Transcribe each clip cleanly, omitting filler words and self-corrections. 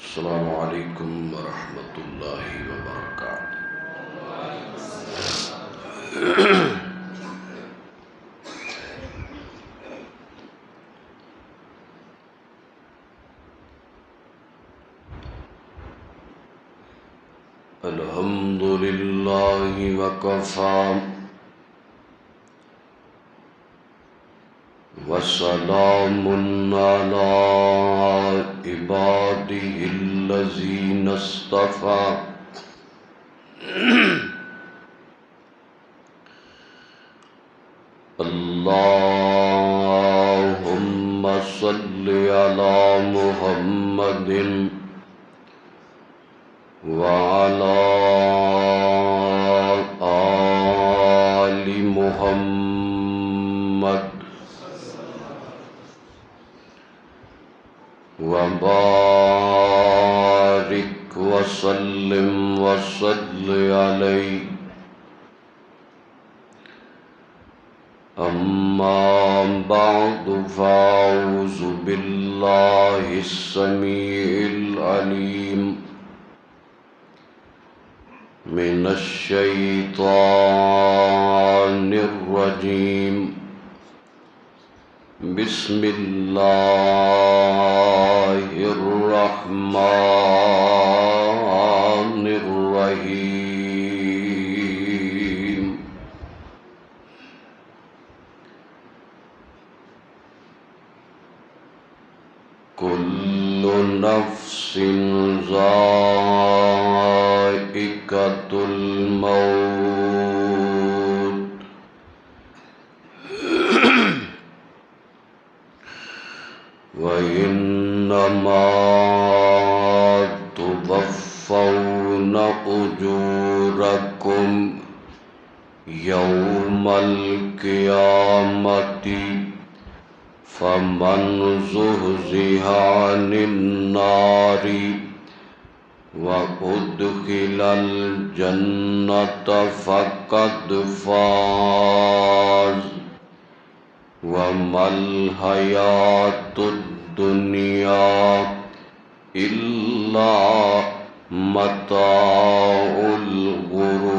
السلام علیکم ورحمۃ اللہ وبرکاتہ۔ الحمد للہ وکفی وسلام علی عبادہ الذین اصطفی۔ اللہم صل علی محمد وعلی آل محمد وبارک وسلم وصل علیہ۔ اما بعد فاعوذ باللہ السمیع العلیم من الشیطان الرجیم۔ بسم اللہ الرحمن الرحیم۔ کل نفس ذائقۃ الموت وَإِنَّمَا تُوَفَّوْنَ أُجُورَكُمْ يَوْمَ الْقِيَامَةِ فَمَنْ زُحْزِحَ عَنِ النَّارِ وَأُدْخِلَ الْجَنَّةَ فَقَدْ فَازَ وَمَا الْحَيَاةُ الدُّنْيَا إِلَّا مَتَاعُ الْغُرُورِ۔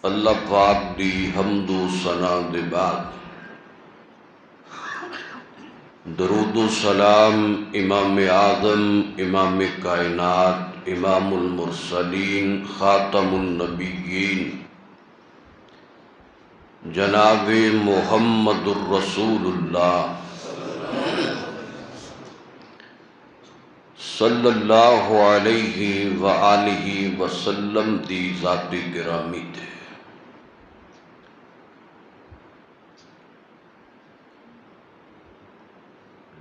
اللہ پاک دی حمد و ثنا دے بعد درود و سلام امام اعظم، امام کائنات، امام المرسلین، خاتم النبیین جناب محمد الرسول اللہ صلی اللہ علیہ وآلہ وسلم دی ذات گرامی تے۔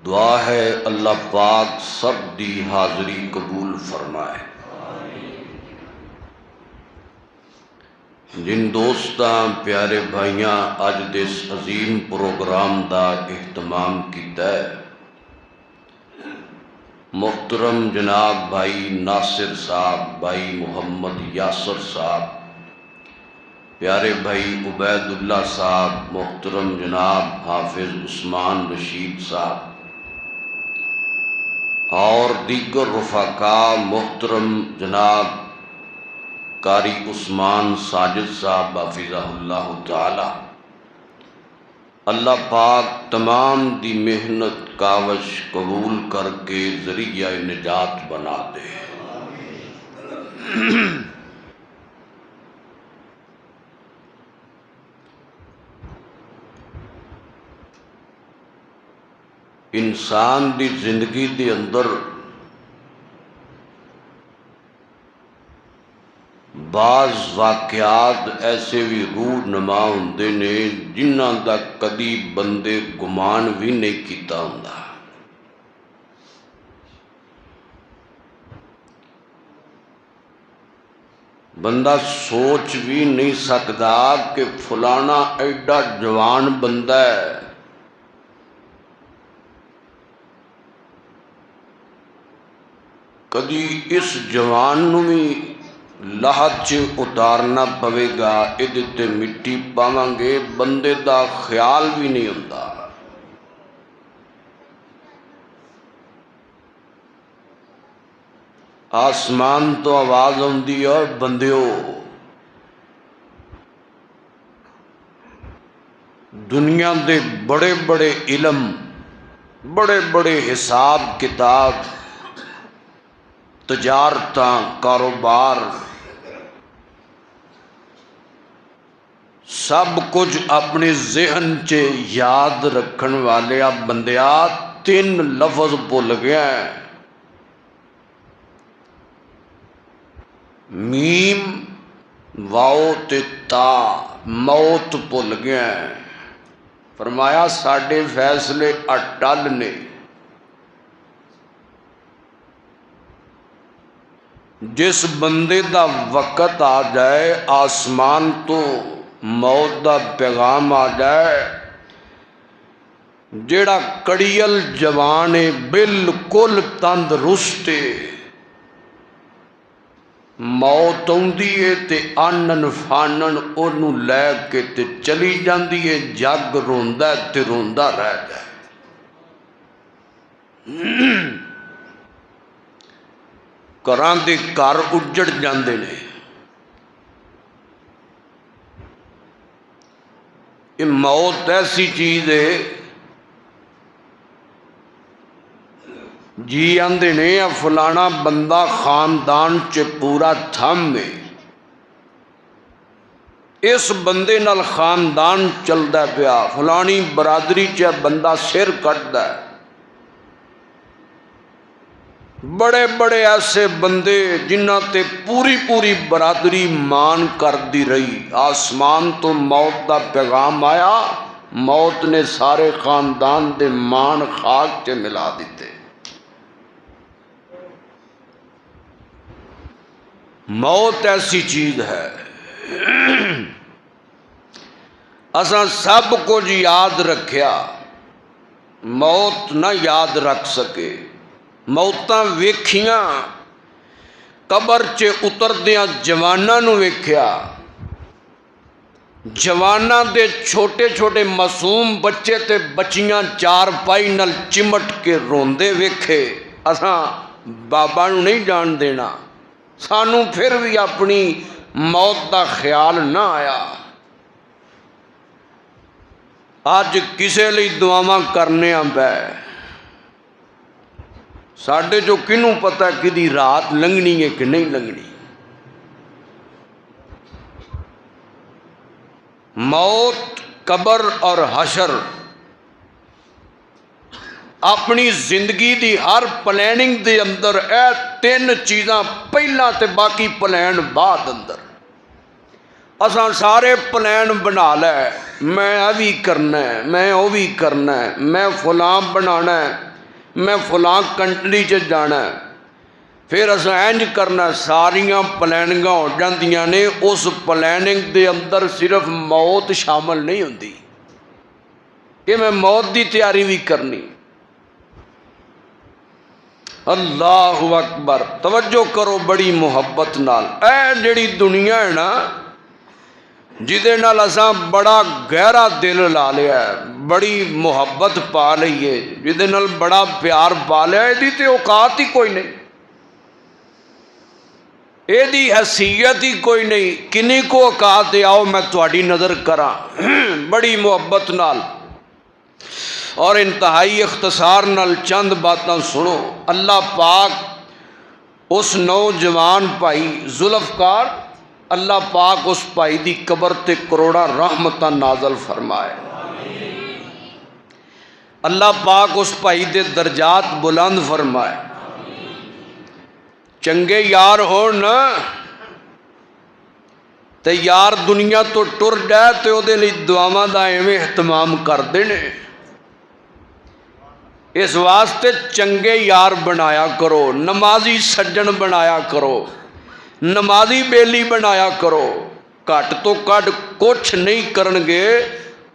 دعا ہے اللہ پاک سب دی حاضری قبول فرمائے۔ جن دوستاں پیارے بھائیاں اج دس عظیم پروگرام دا اہتمام کیتا ہے، محترم جناب بھائی ناصر صاحب، بھائی محمد یاسر صاحب، پیارے بھائی عبید اللہ صاحب، محترم جناب حافظ عثمان رشید صاحب اور دیگر رفقاء، محترم جناب قاری عثمان ساجد صاحب حفظہ اللہ تعالی، اللہ پاک تمام دی محنت کاوش قبول کر کے ذریعہ نجات بنا دے۔ انسان دی زندگی دے اندر بعض واقعات ایسے بھی رونما ہوندے نے جنہاں دا کدی بندے گمان بھی نہیں کیتا ہوندا۔ بندہ سوچ بھی نہیں سکدا کہ فلانا ایڈا جوان بندہ ہے، کدی اس جوان نو بھی لاہت چ اتارنا پوے گا، یہ تے مٹی پاواں گے، بندے دا خیال بھی نہیں ہوندا۔ آسمان تو آواز آندی ہے، بندیو دنیا دے بڑے بڑے علم، بڑے بڑے حساب کتاب، تجارتاں، کاروبار، سب کچھ اپنے ذہن چ یاد رکھن والے بندیا 3 لفظ بھول گیا ہے، میم واؤ تے تا، موت بھول گیا ہے۔ فرمایا ساڈے فیصلے اٹل نے، جس بندے دا وقت آ جائے، آسمان تو موت دا پیغام آ جائے، جیڑا کڑیل جوان ہے، بالکل تندرست ہے، موت آندی ہے تے آنن فانن انہوں لے کے تے چلی جاندی ہے، جگ روندا ہے تے روندا رہ جائے۔ گھراں دے گھر اجڑ جاندے نے۔ یہ موت ایسی چیز ہے، جی آندے نے فلانا بندہ خاندان چ پورا تھم ہے، اس بندے نال خاندان چلدا پیا، فلانی برادری چ بندہ سر کٹدا ہے۔ بڑے بڑے ایسے بندے جنہ تے پوری پوری برادری مان کر دی رہی، آسمان تو موت دا پیغام آیا، موت نے سارے خاندان دے مان خاک چ ملا دیتے۔ موت ایسی چیز ہے، اساں سب کچھ یاد رکھیا، موت نہ یاد رکھ سکے۔ موتاں ویکھیاں، قبر چ اتردیاں جواناں نو ویکھیا، جواناں دے چھوٹے چھوٹے معصوم بچے تے بچیاں چار پائی نال چمٹ کے روندے ویکھے۔ اساں بابا نو نہیں جان دینا، سانو پھر بھی اپنی موت دا خیال نہ آیا۔ اج کسے لئی دعاواں کرنے پے، ساڈے جو کنوں پتہ کدی رات لنگنی ہے کہ نہیں لنگنی۔ موت، قبر اور حشر اپنی زندگی دی ہر پلاننگ دے اندر اے 3 چیزاں پہلا تے باقی پلان بعد اندر۔ اساں سارے پلان بنا لے، میں یہ بھی کرنا ہے، میں وہ بھی کرنا ہے، میں فلاں بنانا ہے، میں فلاں کنٹری چ جانا ہے، پھر اساں انج کرنا، ساریاں پلاننگاں ہو جاندیاں نے، اس پلاننگ دے اندر صرف موت شامل نہیں ہوندی کہ میں موت دی تیاری بھی کرنی۔ اللہ اکبر، توجہ کرو بڑی محبت نال، اے جڑی دنیا ہے نا جدے نال اساں بڑا گہرا دل لا لیا ہے، بڑی محبت پا لئی ہے، جدے نال بڑا پیار پا لیا ہے، دی تے اوقات ہی کوئی نہیں، اے دی حیثیت ہی کوئی نہیں، کنی کو اوقات ہے، آؤ میں تہاڈی نظر کراں بڑی محبت نال اور انتہائی اختصار نال چند باتاں سنو۔ اللہ پاک اس نوجوان بھائی ذوالفقار، اللہ پاک اس بھائی دی قبر تے کروڑا رحمتاں نازل فرمائے، اللہ پاک اس بھائی دے درجات بلند فرمائے۔ چنگے یار ہون نا تے یار دنیا تو ٹر جائے تے او دے لئی دعاواں دا ایویں اہتمام کر دینے، اس واسطے چنگے یار بنایا کرو، نمازی سجن بنایا کرو، نمازی بیلی بنایا کرو، گھٹ تو گھٹ کچھ نہیں کرنگے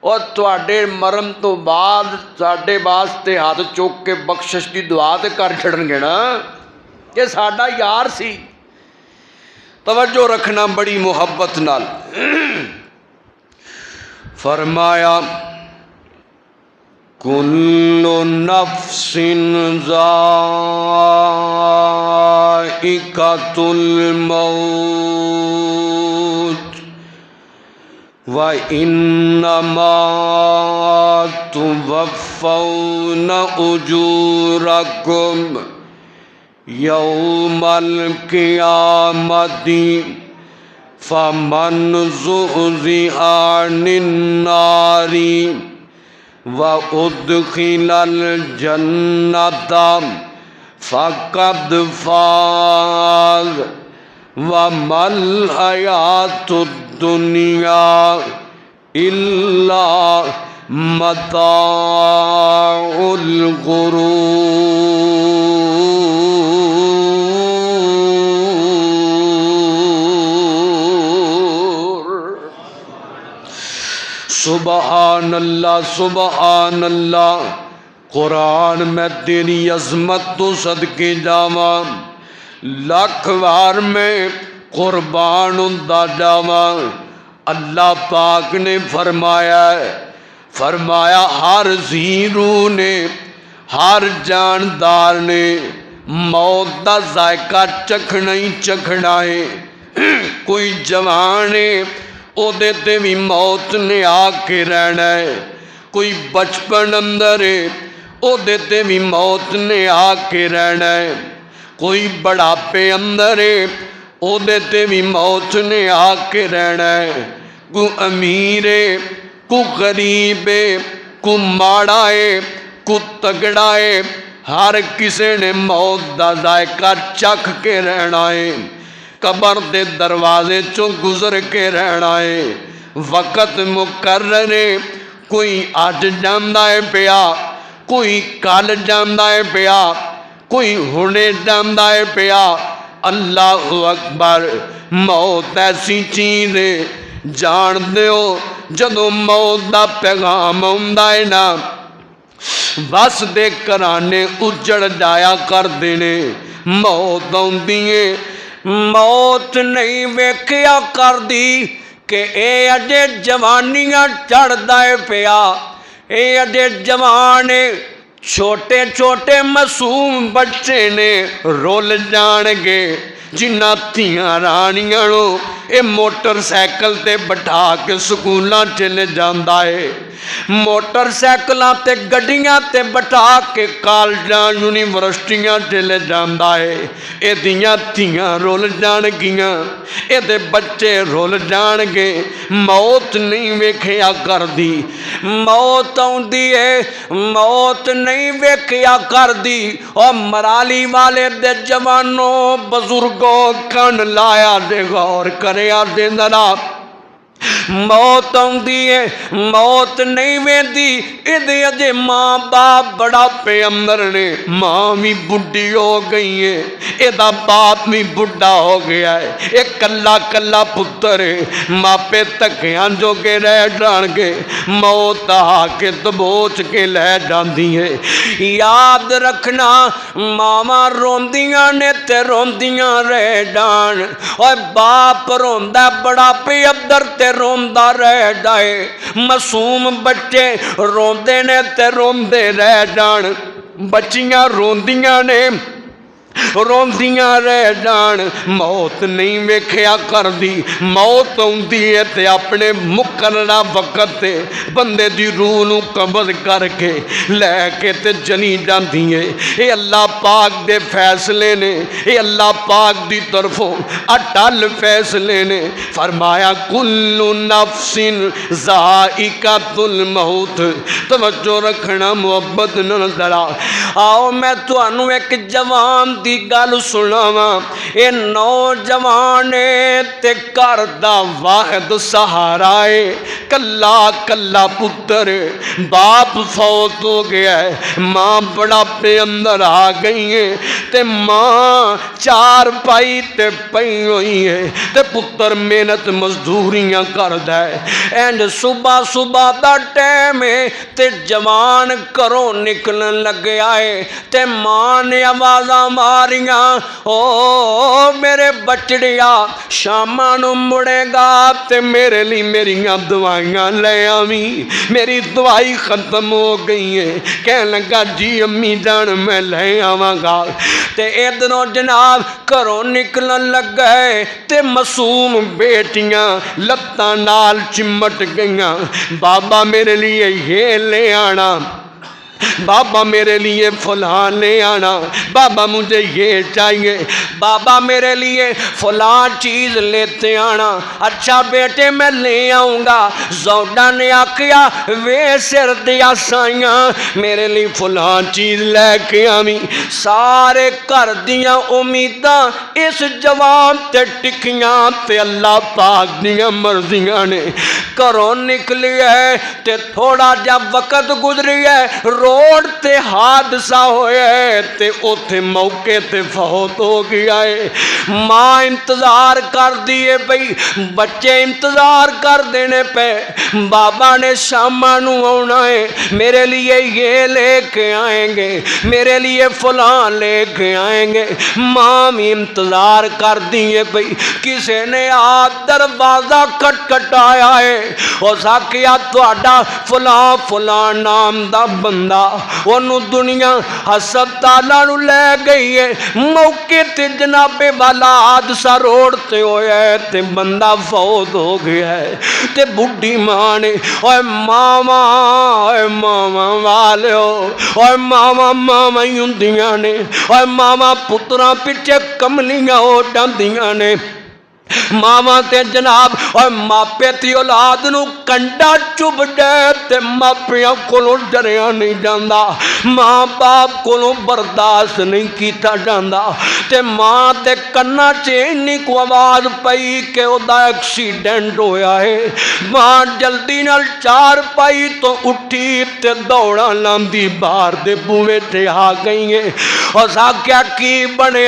اور تواڈے مرن تو بعد ساڈے واسطے ہاتھ چوک کے بخشش دی دعا تے کر چھڑنگے نا۔ یہ ساڈا یار سی. توجہ رکھنا بڑی محبت نال. فرمایا کل نفس ذائقۃ الموت وَإِنَّمَا تُوَفَّوْنَ أُجُورَكُمْ يَوْمَ الْقِيَامَةِ فَمَنْ زُحْزِحَ عَنِ النَّارِ وَأُدْخِلَ الْجَنَّةَ فَقَدْ فَازَ وَمَا الْحَيَاةُ الدُّنْيَا إِلَّا مَتَاعُ الْغُرُورِ. سبحان اللہ سبحان اللہ. قرآن میں تیری عظمت تو صدقے جاواں، لاکھ وار میں قربان ہوندا جاواں. اللہ پاک نے فرمایا ہر زیرو نے، ہر جاندار نے موت دا ذائقہ چکھنا ہی چکھنا ہے. کوئی جوان ہے او دے تے بھی موت نے آ کے رہنا ہے. کوئی بچپن اندر ہے او دے تے بھی موت نے آ کے رہنا ہے. کوئی بڑھاپے اندر ہے او دے تے بھی موت نے آ کے رہنا ہے. کو امیر ہے، کو غریب ہے، کو ماڑا ہے، کو تگڑا ہے، ہر کسی نے موت دا ذائقہ چکھ کے رہنا ہے. قبر دے دروازے چوں گزر کے رہنا ہے. وقت مقرر ہے، کوئی اج جاندا ہے پیا، کوئی کل جاندا ہے پیا، کوئی ہنے جاندا ہے پیا. اللہ اکبر. موت ایسی چیز ہے جان دیو جدوں موت دا پیغام آوندا ہے نا بس دے کرانے اجڑ جایا کر دینے. موت آندی ہے، موت نہیں ویکھیا کر دی کہ اے اجے جوانیاں چڑھدا ہے پیا، اے اجے جوانے چھوٹے چھوٹے معصوم بچے نے رول جان گے. جنہ تھیاں رانیاں نو اے موٹر سائیکل تے بٹھا کے سکولاں چلے جاندا ہے، موٹر سائیکلاں تے گڈیاں تے بٹھا کے کالجاں یونیورسٹیاں چلے جاندا ہے. اے دیاں تھیاں رول جان گیاں، اے دے بچے رول جان گے. موت نہیں ویکھیا کر دی. موت آندی ہے، موت نہیں ویکھیا کر دی. او مرالی والے دے جوانوں بزرگوں کن لایا دے غور کریا دے ذرا. موت آندی ہے، موت نہیں ویندی. اے اجے ماں باپ بڑا پے اندر نے، ماں بھی بڈھی ہو گئی ہے، اے دا باپ بھی بڈھا ہو گیا ہے. اے کلا کلا پتر ہے، ماپے تکیاں جو کے رہ جان گے. موت آ کے دبوچ کے لے جاندی ہے. یاد رکھنا ماما روندیاں نے تے روندیاں رہ جان. اوے باپ روندا بڑا پے اندر تے روندا رہ جائے. معصوم بچے روندے نے تے روندے رہ جان. بچیاں روندیاں نے روندیاں رہ جان. موت نہیں ویکھیا کر دی. موت آندی ہے تے اپنے مقررہ وقت تے بندے دی روح نو قبض کر کے لے کے تے جلی جاندی ہے. اے اللہ پاک دے فیصلے نے، اے اللہ پاک دی طرفوں اٹل فیصلے نے. فرمایا کل نفس ذائقۃ الموت. توجہ رکھنا محبت نال ذرا. آؤ میں تانوں ایک جوان دی گل سناواں. اے نوجوان تے گھر دا واحد سہارا ہے. کلا کلا پتر، باپ فوت ہو گیا ہے، ماں بڑھاپے اندر آ گئی ہے تے ماں چار پائی تے پئی ہوئی ہے تے پتر محنت مزدوریاں کردا ہے. اینڈ صبح صبح دا ٹائم ہے تے جوان گھروں نکلن لگیا ہے تے ماں نے آوازاں مار رہیاں او میرے بچڑیا شاماں نوں مڑے گا تے میرے لی میریاں دوائیاں لے آویں میری دوائی ختم ہو گئی ہے کہن لگا جی امی جان میں لے آواں گا تے ادھروں جناب گھروں نکلن لگ گئے تے معصوم بیٹیاں لتاں نال چمٹ گئیاں بابا میرے لیے یہ لے آنا بابا میرے لیے فلاں لے آنا بابا مجھے یہ چاہیے بابا میرے لیے فلاں چیز لیتے آنا اچھا بیٹے میں لے آؤں گا زوڈا نے آکھیا وے سر دیا سائیاں میرے لیے فلاں چیز لے کے آویں سارے کر دیاں امیداں اس جوان تے ٹکیاں تے اللہ پاک دیاں مرضیاں نے کروں نکلی ہے تے تھوڑا جا وقت گزری ہے روڈ تے حادثہ ہوئے تے اوتھے موقع تے فوت ہو گیا ہے ماں انتظار کر دیے بھئی بچے انتظار کر دینے پہ بابا نے شاماں نوں آنا ہے میرے لیے یہ لے کے آئیں گے میرے لیے فلاں لے کے آئیں گے ماں بھی انتظار کر دیے بھئی کسے نے دروازہ کھٹکھٹایا ہے اس آکھیا تہاڈا فلاں فلاں نام دا بندہ انہوں دنیا ہسپتالاں نوں لے گئی ہے موقع تے جناب والا حادثہ روڈ تے ہویا ہے تے بندہ فوت ہو گیا ہے تے بڈھی ماں نے اوے ماما والیو اوے ماما ہی ہوندیاں نے اوے ماما پتراں پیچھے کملیاں ہو جاندیاں نے ماما تے جناب اور ماپے تی اولاد نو کنڈا چب دے تے ماپیاں کولوں ڈریا نہیں جاندا ماں باپ کولوں برداشت نہیں کیتا جاندا تے ماں تے کنا چینی کو آواز پئی کہ او دا ایکسیڈنٹ ہویا ہے ماں جلدی نال چار پئی تو اٹھی تے دوڑا لاندی باہر دے بوئے تے آ گئی ہے اور سا کیا کی بنے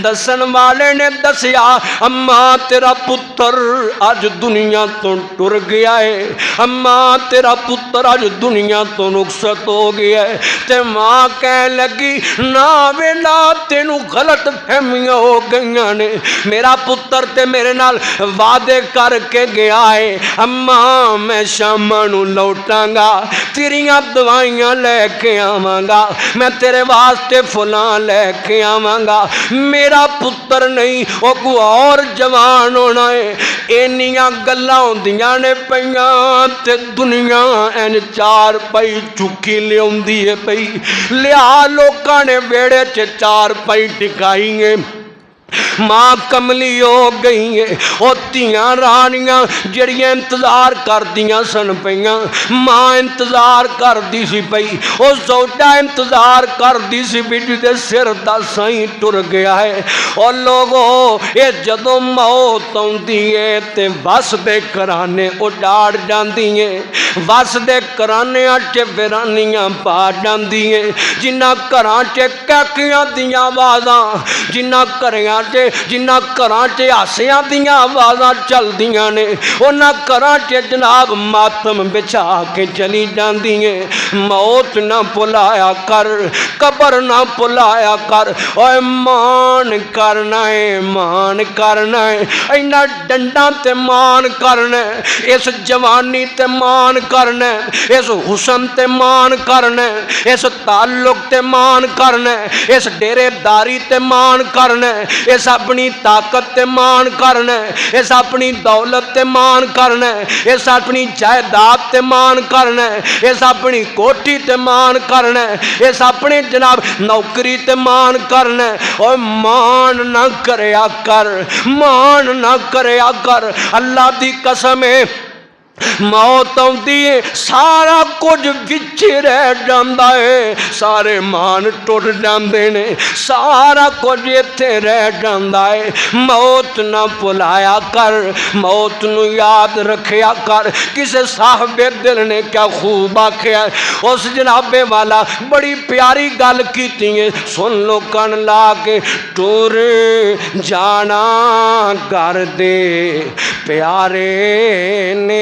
دسن والے نے دسیا اماں تیرا پتر آج دنیا تو ٹر گیا ہے اماں تیرا پتر آج دنیا تو رخصت ہو گیا ہے تے ماں کہنے لگی نا ویلا تینوں غلط فہمیاں ہو گئیاں نے میرا پتر تے میرے نال وعدے کر کے گیا ہے اماں میں شاماں نوں لوٹاں گا تیریاں دوائیاں لے کے آواں گا میں تیرے واسطے فلاں لے کے آواں گا میرا پتر نہیں وہ کوئی اور جوان ہونا ہے اینیاں گلاں ہوندیاں نے پیاں تے دنیا این چار پئی چکی لے ہوندی ہے پئی لیا لوکاں نے بیڑے چ چار پئی ٹکائی ہے ماں کملی ہو گئی ہے او تیاں رانیاں جڑیاں انتظار کر دیاں سن پیاں ماں انتظار کر دی سی پئی او زوجہ انتظار کر دی سی بھی جدے سر دا سائیں ٹر گیا ہے او لوگو اے جدوں موت ہوندی ہے تے بس دے کرانے اجاڑ جاندی ہیں بس دے کرانے اچ ویرانیاں پا جاندی ہیں جنہاں گھراں چ کیکیاں دیاں آوازاں جنہاں گھراں جنہ گھراں چ ہاسیاں دیاں آوازاں چل دیاں نے انہاں گھراں چ جناب ماتم بچھا کے چلی جاندی ہیں موت نہ بلایا کر قبر نہ بلایا کر اوے مان کرنا ہے مان کرنا ہے اینا ڈنڈاں تے مان کرنا ہے اس جوانی تے مان کرنا ہے اس حسن تے مان کرنا ہے اس تعلق تے مان کرنا ہے اس ڈیرے داری تے مان کرنا ہے اس اپنی طاقت تے مان کرنا ہے اس اپنی دولت تے مان کرنا ہے اس اپنی جائیداد تے مان کرنا ہے اس اپنی کوٹھی تے مان کرنا ہے اس اپنے جناب نوکری تے مان کرنا ہے اور مان نہ کریا کر مان نہ کریا کر اللہ دی قسم ہے موت ہوندی ہے سارا کچھ وچ رہ جاندا ہے سارے مان ٹر جاندے نے سارا کچھ ایتھے رہ جاندا ہے موت نہ بھلایا کر موت نو یاد رکھیا کر کسے صاحب دل نے کیا خوب آکھیا اس جناب والا بڑی پیاری گل کیتی ہے سن لو کن لا کے ٹر جانا کر دے پیارے نے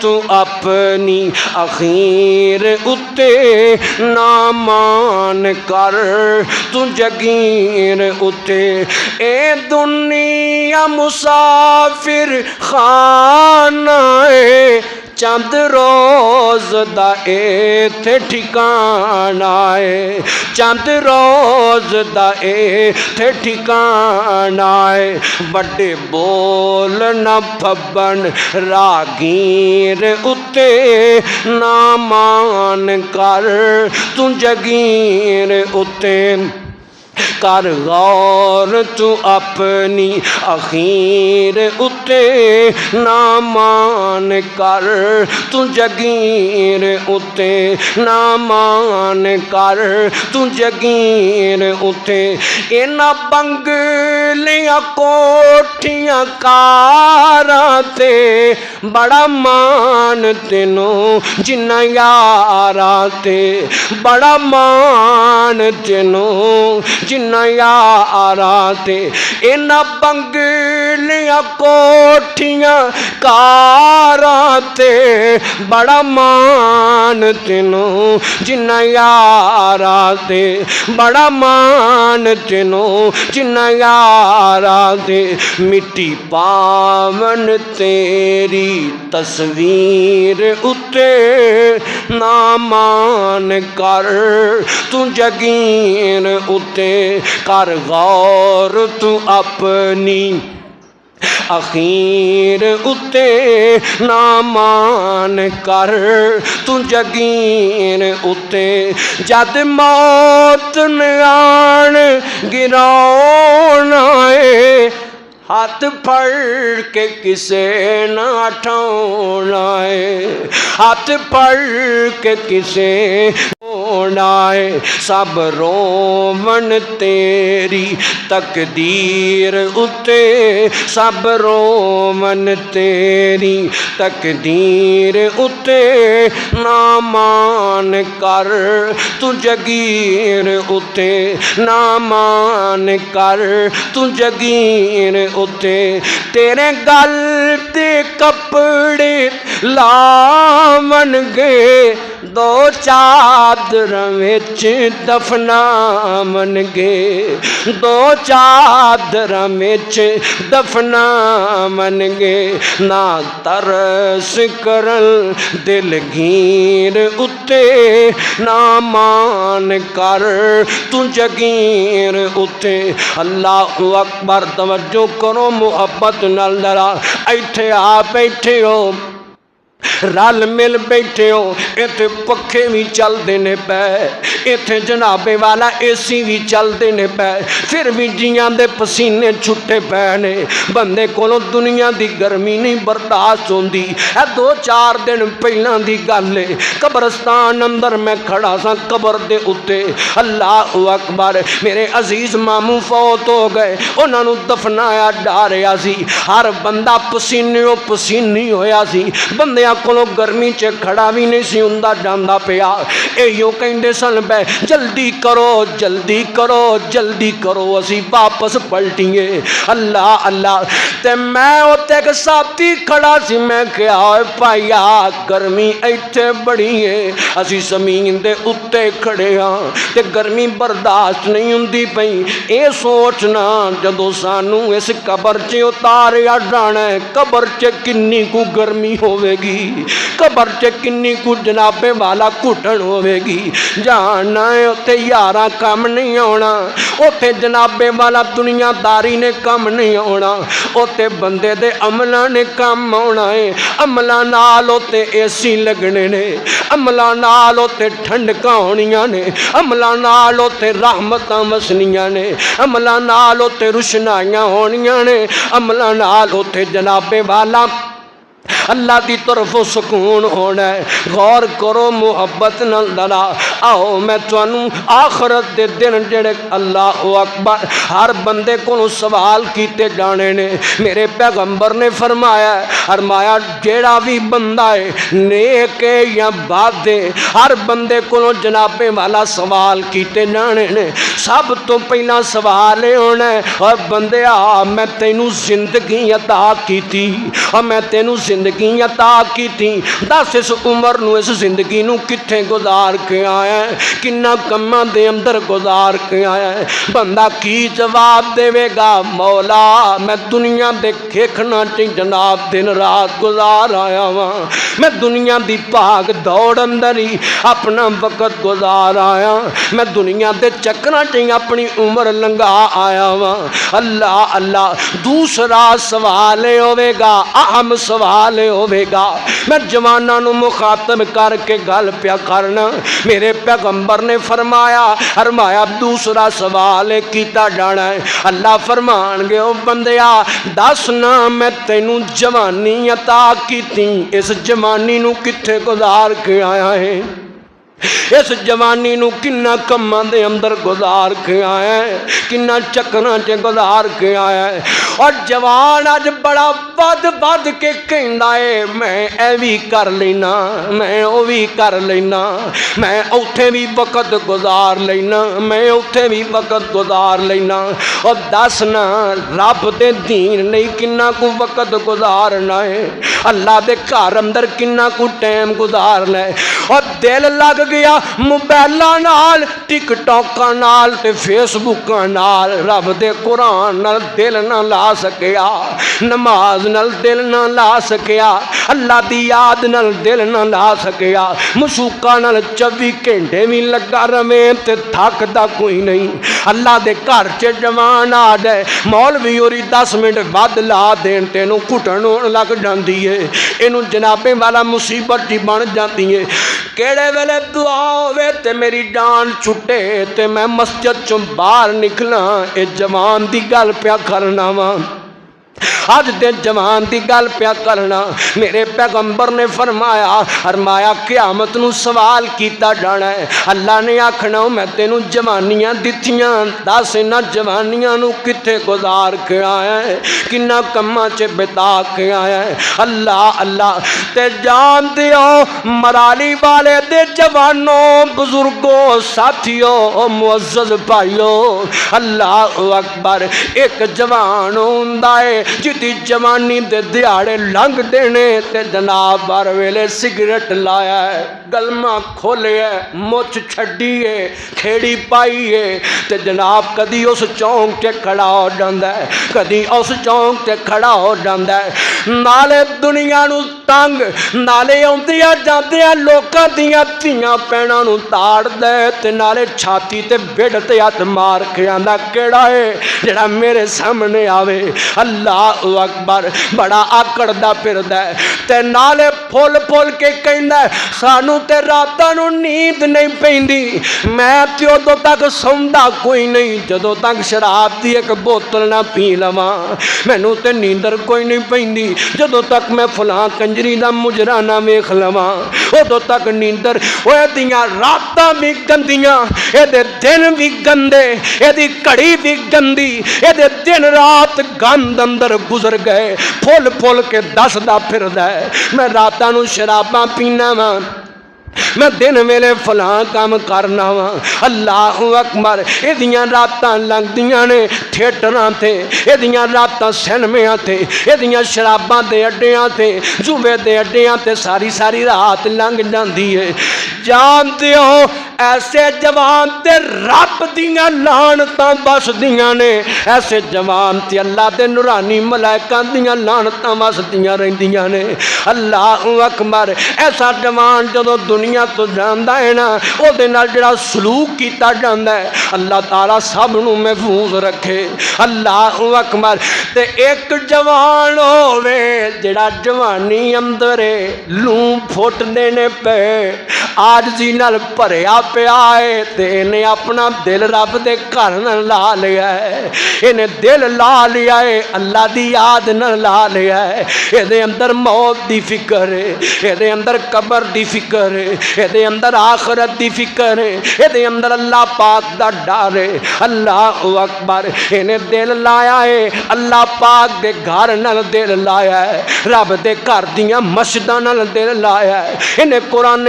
تو اپنی اخیر اتے نہ مان کر تو جگیر اتے اے دنیا مسافر خانہ چند روز دا ایتھے ٹھکانا ہے چند روز دا ایتھے ٹھکانا ہے بڑے بول نہ پھبن راگیر اتے نہ مان کر تو جگیر اتے کر غور تو اپنی اخیر اتے نہ مان کر تو جگیر اتے نہ مان کر تو جگیر اتے اینا بنگلیاں کوٹھیاں کاراں تے بڑا مان تینوں جنہ یاراں تے بڑا مان تینوں جنہ یاراں تے اینا بنگلیاں کوٹھیاں کاراں تے بڑا مان تینوں جنہ یاراں تے بڑا مان تینوں جنہ یاراں تے مٹی پاون تیری تصویر اتے نہ مان کر تو جگیر اتے کر غور تو اپنی اخیر اتے نہ مان کر تو جگیر اتے جد موت نے آن گراؤنا ہے ہاتھ پھڑ کے کسے نہ اٹھانا ہے ہاتھ پھڑ کے کسے ہے سب رومن تیری تقدیر اتے سب رومن تیری تقدیر اتے نہ مان کر تو جگیر اتے نہ مان کر تو جگیر اتے تیرے گل تے کپڑے لاون گے دو چادر وچ دفناون گے دو چادر وچ دفناون گے نہ ترس کرن دلگیر اتے نہ مان کر تو جگیر اتے اللہ اکبر توجہ کرو محبت نال ذرا ایتھے آ بیٹھے ہو رل مل بیٹھے ہو ایتھے پکھے بھی چل دینے پے ایتھے جنابے والا اے سی بھی چل دینے پے پھر بھی جیاں دے پسینے چھٹے پینے بندے کولوں دنیا دی گرمی نہیں برداشت ہوندی اے دو چار دن پہلاں دی گل ہے قبرستان اندر میں کھڑا سا قبر دے اتے اللہ اکبر میرے عزیز ماموں فوت ہو گئے انہاں نوں دفنایا ڈاریا سی ہر بندہ پسینیوں پسینی ہویا سی بندے کولوں گرمی چ کھڑا بھی نہیں سی ہوندا جاندا پیا ایو کہندے سن پے جلدی کرو جلدی کرو جلدی کرو اسی واپس پلٹیے اللہ اللہ تے میں اوتے ایک ساتھی کھڑا سی میں کہیا اوے بھائیا گرمی ایتھے بڑی ہے اسی زمین دے اتے کھڑے ہاں تے گرمی برداشت نہیں ہوندی پئی اے سوچنا جدوں سانوں اس قبر چ اتاریا جانا ہے قبر چ کنی کو گرمی ہوے گی قبر چ کنی کو جنابے والا گھٹن ہوے گی جانا ہے اوتے یاراں کم نہیں آنا اوتے جنابے والا دنیا داری نے کم نہیں آنا اوتے بندے دے عملاں نے کم آنا ہے عملاں نال اوتے اے سی لگنے نے عملاں نال اوتے ٹھنڈکاں ہونیاں نے عملاں نال اوتے رحمتاں وسنیاں نے عملاں نال اوتے روشنائیاں ہونیاں نے عملاں نال اوتے جنابے والا اللہ دی طرف سکون ہونا ہے غور کرو محبت نال ذرا آؤ میں تانوں آخرت دے دن جڑے اللہ اکبر ہر بندے کو سوال کیتے جانے نے میرے پیغمبر نے فرمایا جیڑا بھی بندہ ہے نیک ہے یا بد ہے ہر بندے کو جناب والا سوال کیتے جانے نے سب تو پہلا سوال ہونا ہے اور بندے میں تینوں زندگی عطا کیتی اور میں تینوں زندگی عطا کی تھی، دس اس عمر نو اس زندگی نو کتھے گزار کے آیا ہے، کنا کماں دے اندر گزار کے آیا ہے۔ بندہ کی جواب دے گا، مولا میں دنیا دے کھیکھنا چ جناب دن رات گزار آیا ہاں، میں دنیا دی بھاگ دوڑ اندر ہی اپنا وقت گزار آیا، میں دنیا دے چکراں چ اپنی عمر لنگا آیا ہاں۔ اللہ اللہ، دوسرا سوال ہوے گا، اہم سوال ہوے گا، میں جواناں نو مخاطب کر کے گل پیا کرنا۔ میرے پیغمبر نے فرمایا دوسرا سوال کیتا جانا ہے۔ اللہ فرمان گے او بندیا دس نا میں تینوں جوانی عطا کیتی، اس جوانی نو کتھے گزار کے آیا ہے، اس جوانی نو کنا کماں دے اندر گزار کے آیا ہے، کنا چکراں چ گزار کے آیا ہے۔ اور جوان اج بڑا بد کے کہندا ہے میں اے وی کر لینا، میں او وی کر لینا، میں اوتھے بھی وقت گزار لینا، میں اوتھے بھی وقت گزار لینا۔ اور دس نا رب دے دین نہیں کنا کو وقت گزارنا ہے، اللہ دے گھر اندر کنا کو ٹائم گزارنا ہے۔ اور دل لگ گیا موبائلاں نال، ٹک ٹاکاں نال تے فیس بکاں نال، رب دے قرآن نال دل نہ لا سکیا، نماز نال دل نہ لا سکیا، اللہ دی یاد نال دل نہ لا سکیا، مشوقاں نال 24 گھنٹے بھی لگا رہے تے تھکدا کوئی نہیں۔ اللہ دے گھر چ جوان آ جائے، مولوی ہوری 10 منٹ ود لا دین تینوں گھٹن ہون لگ جاندی ہے، اینوں جنابے والا مصیبت ہی بن جاتی ہے۔ کیڑے ویلے دعا ہوے تے میری جان چھٹے تے میں مسجد چوں باہر نکلاں، اے جوان دی گل پیا کرنا وا، آج دے جوان دی گل پیا کرنا۔ میرے پیغمبر نے فرمایا قیامت نو سوال کیتا جانا ہے، اللہ نے آکھنا میں تینوں جوانیاں دتیاں، دس انہاں جوانیاں نو کتے گزار کے آیا ہے، کنا کماں چ بتا کے آیا ہے۔ اللہ اللہ تے جان دیو مرالی والے دے جوانوں، بزرگوں، ساتھیوں، معزز بھائیو، اللہ اکبر، ایک جوان ہوندا ہے جدی جوانی دے دیاڑے لنگ دینے تے جناب بار ویلے سگریٹ لایا ہے، گلمہ کھولے ہے، مچ چھڑی ہے، کھیڑی پائی ہے تے جناب کدی اس چونک تے کھڑا ہو جاندا ہے، کدی اس چونک تے کھڑا ہو جاندا ہے۔ نالے دنیا نو تنگ، نالے اوندیاں جاندیاں لوکاں دیاں دھیاں پیڑاں نو تاڑ دے تے نالے چھاتی تے بڑھ تے ہاتھ مار کے آندا کیڑا ہے جڑا میرے سامنے آوے۔ اللہ اکبر، بڑا آکڑ دا پھردا ہے تے نالے پھول پھول کے کہندا ہے سانو تے راتاں نو نیند نہیں پیندی، میں تے ادوں تک سوندا کوئی نہیں جدوں تک شراب دی ایک بوتل نہ پی لواں، مینوں تے نیندر کوئی نہیں پیندی جدوں تک میں فلاں کنجری دا مجرا نہ ویکھ لواں، ادوں تک نیندر اوے دیاں راتاں بھی گندیاں، اے دے دن بھی گندے، اے دی گھڑی بھی گندی، اے دے دن رات گند اندر گزر گئے، پھول پھول کے دسدا پھردا ہے میں راتاں نو شراباں پینا وا، میں دن ویلے فلاں کام کرنا وا۔ اللہ اکبر، ایدیاں راتاں لنگدیاں نے تھیٹراں تے، ایدیاں راتاں سینمیاں تے، ایدیاں شراباں دے اڈیاں تے، جوے دے اڈیاں تے ساری ساری رات لنگ جاندی ہے۔ جان دیو ایسے جوان تے رب دیاں لعنتاں بس دیاں نے، ایسے جوان تے اللہ دے نورانی ملائکاں دیاں لعنتاں بس دیاں رہندیاں نے۔ اللہ اکبر، ایسا جوان جدوں دنیا تو جاندا ہے نا، او دے نال جڑا سلوک کیتا جاندا ہے اللہ تعالیٰ سب نو محفوظ رکھے۔ اللہ اکبر، تے ایک جوان ہووے جڑا جوانی اندر لوں پھٹ دینے پے عاجزی نال بھریا پیا ہے تے انہیں اپنا دل رب دے گھر نال لا لیا ہے، انہیں دل لا لیا ہے اللہ دی یاد نال لا لیا ہے، اے دے اندر موت دی فکر ہے، اے دے اندر قبر دی فکر ہے، اے دے اندر آخرت دی فکر ہے، اے دے اندر اللہ پاک دا ڈر ہے۔ اللہ اکبر، انہیں دل لایا ہے اللہ پاک دے گھر نال دل لایا ہے، رب دے گھر دیاں مسجداں نال دل لایا ہے، انہیں قرآن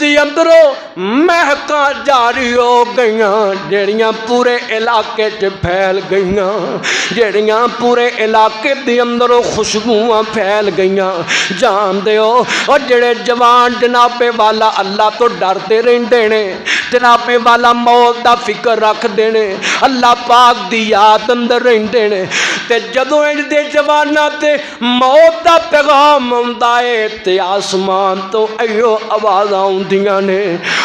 دی اندروں مہکاں جاری ہو گئیاں جڑیاں پورے علاقے چ پھیل گئیاں جڑیاں پورے علاقے دی اندروں خوشبوواں پھیل گئیاں جان دیو اور جڑے جوان جناب والا اللہ تو ڈرتے رہندے نے جناب والا موت دا فکر رکھ دینے اللہ پاک دی یاد اندر رہندے نے تے جدوں انج دے جواناں تے موت دا پیغام ہوندا ہے تے آسمان تو ایو آواز آوندیاں نے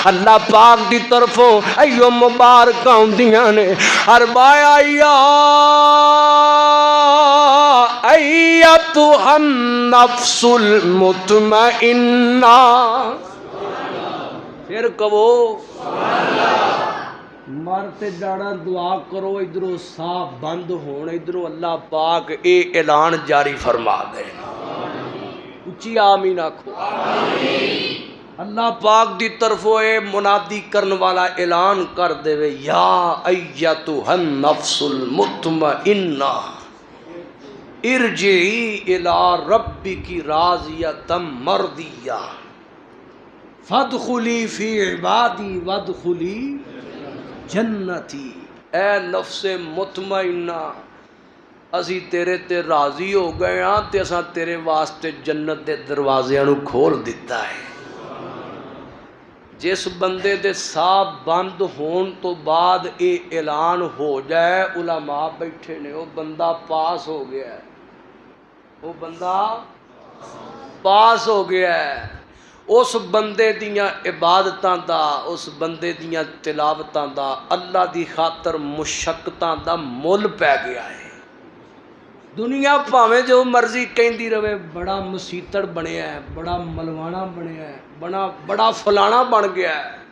اللہ پاک دی طرفوں ایو مبارک آوندیاں نے اربایا یا ایتھا النفس المطمئنہ پھر کہو مرتے جانا دعا کرو ادھروں صاف بند ہون ادھروں اللہ پاک اے اعلان جاری فرما دے اچھی آمین آکھو اللہ پاک دی طرفوں اے منادی کرن والا اعلان کر دے وے یا ایتھا النفس المطمئنہ ارجعی الی ربک راضیۃ مرضیہ فادخلی فی عبادی وادخلی جنتی اے نفس مطمئنہ اسی تیرے تے راضی ہو گئے ہاں تے اساں تیرے واسطے جنت دے دروازیاں نو کھول دیتا ہے جس بندے دے ساتھ بند ہون تو بعد اے اعلان ہو جائے علماء بیٹھے نے وہ بندہ پاس ہو گیا ہے وہ بندہ پاس ہو گیا ہے اس بندے دیاں عبادتاں دا اس بندے دیاں تلاوتاں دا اللہ دی خاطر مشقتاں دا مول پہ گیا ہے دنیا پاویں جو مرضی کہندی رہے بڑا مسیتڑ بنیا ہے بڑا ملوانا بنیا ہے بڑا فلانا بن گیا ہے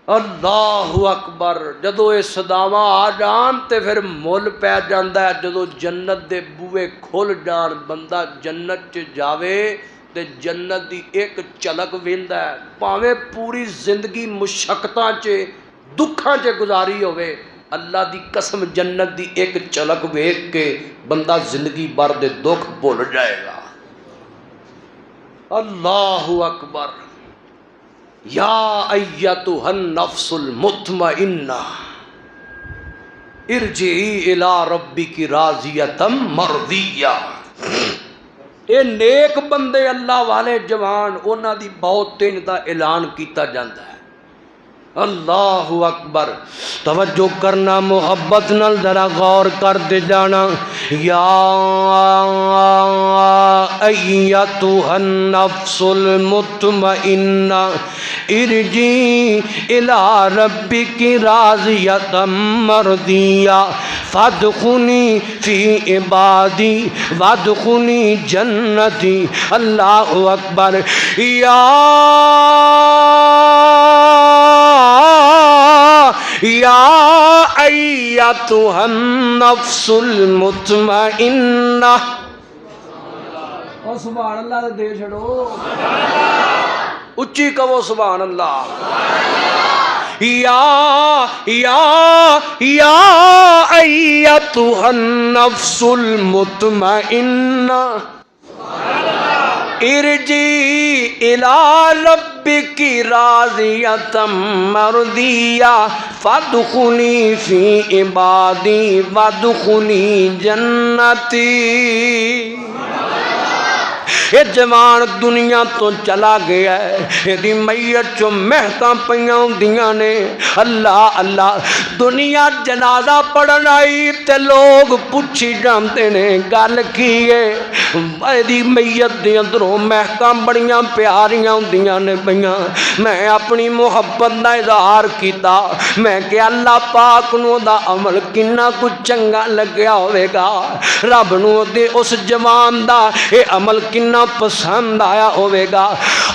اللہ اکبر جدو یہ صداواں آ جان تے پھر مول پہ جاندا ہے جدو جنت دے بوئے کھل جان بندہ جنت چ جاوے تے جنت دی ایک چلک ویندا ہے پاویں پوری زندگی مشقتاں چ دکھاں چ گزاری ہوئے اللہ دی قسم جنت دی ایک چلک ویکھ کے بندہ زندگی بھر دے دکھ بھول جائے گا اللہ اکبر یا ایتھا النفس المطمئنہ ارجعی الی ربک راضیۃ مرضیہ اے نیک بندے اللہ والے جوان انہاں دی بہت تین دا اعلان کیتا جاندا ہے اللہ اکبر توجہ کرنا محبت نال ذرا غور کر دے جانا یا ایتھا النفس المطمئنہ ارجعی الی ربک راضیۃ مرضیہ فادخلی فی عبادی وادخلی جنتی اللہ اکبر یا ایتھا النفس المطمئنہ اور سبحان اللہ دے چھڑو اچھی کہو سبحان اللہ یا ایتھا النفس المطمئنہ ارجعی الی ربک راضیۃ مرضیہ فادخلی فی عبادی وادخلی جنتی یہ جوان دنیا تو چلا گیا ہے یہ میت چو مہکاں پیاں ہوندیاں نے اللہ اللہ دنیا جنازہ پڑھن آئی تے لوگ پوچھی جانتے نے گل کی ہے دی میت دے اندروں مہکاں بڑیاں پیاریاں ہوندیاں نے پیاں میں اپنی محبت دا اظہار کیتا میں کہ اللہ پاک نو دا عمل کنا کچھ چنگا لگیا ہوئے گا رب نو دے اس جوان دا اے عمل کنا پسند آیا ہوئے گا